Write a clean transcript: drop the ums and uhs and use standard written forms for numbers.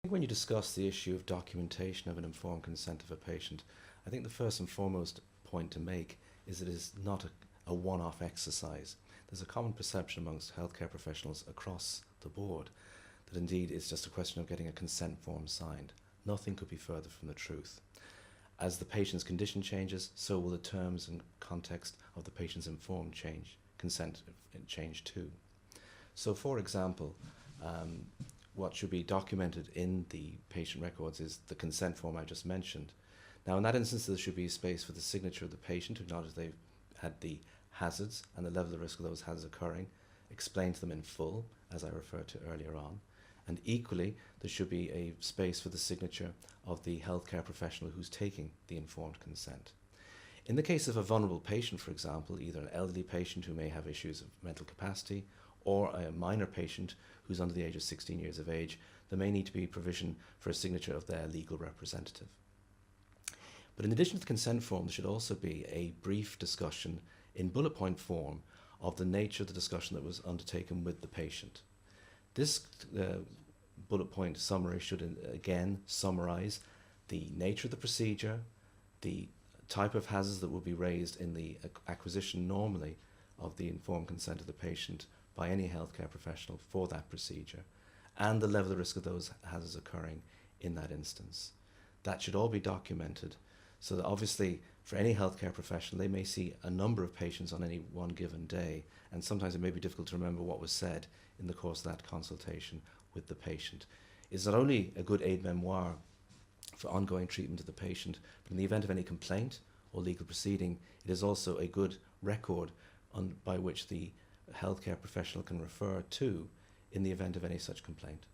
When you discuss the issue of documentation of an informed consent of a patient, I think the first and foremost point to make is that it is not a one-off exercise. There's a common perception amongst healthcare professionals across the board that indeed it's just a question of getting a consent form signed. Nothing could be further from the truth. As the patient's condition changes, so will the terms and context of the patient's informed consent change too. So for example, what should be documented in the patient records is the consent form I just mentioned. Now in that instance there should be a space for the signature of the patient to acknowledge they've had the hazards and the level of risk of those hazards occurring, explain to them in full, as I referred to earlier on. And equally, there should be a space for the signature of the healthcare professional who's taking the informed consent. In the case of a vulnerable patient, for example, either an elderly patient who may have issues of mental capacity or a minor patient who's under the age of 16 years of age, there may need to be provision for a signature of their legal representative. But in addition to the consent form, there should also be a brief discussion in bullet point form of the nature of the discussion that was undertaken with the patient. This bullet point summary should again summarize the nature of the procedure, the type of hazards that will be raised in the acquisition normally of the informed consent of the patient by any healthcare professional for that procedure, and the level of risk of those hazards occurring in that instance. That should all be documented so that obviously for any healthcare professional they may see a number of patients on any one given day, and sometimes it may be difficult to remember what was said in the course of that consultation with the patient. It's not only a good aide-memoire for ongoing treatment of the patient, but in the event of any complaint or legal proceeding, it is also a good record by which the healthcare professional can refer to in the event of any such complaint.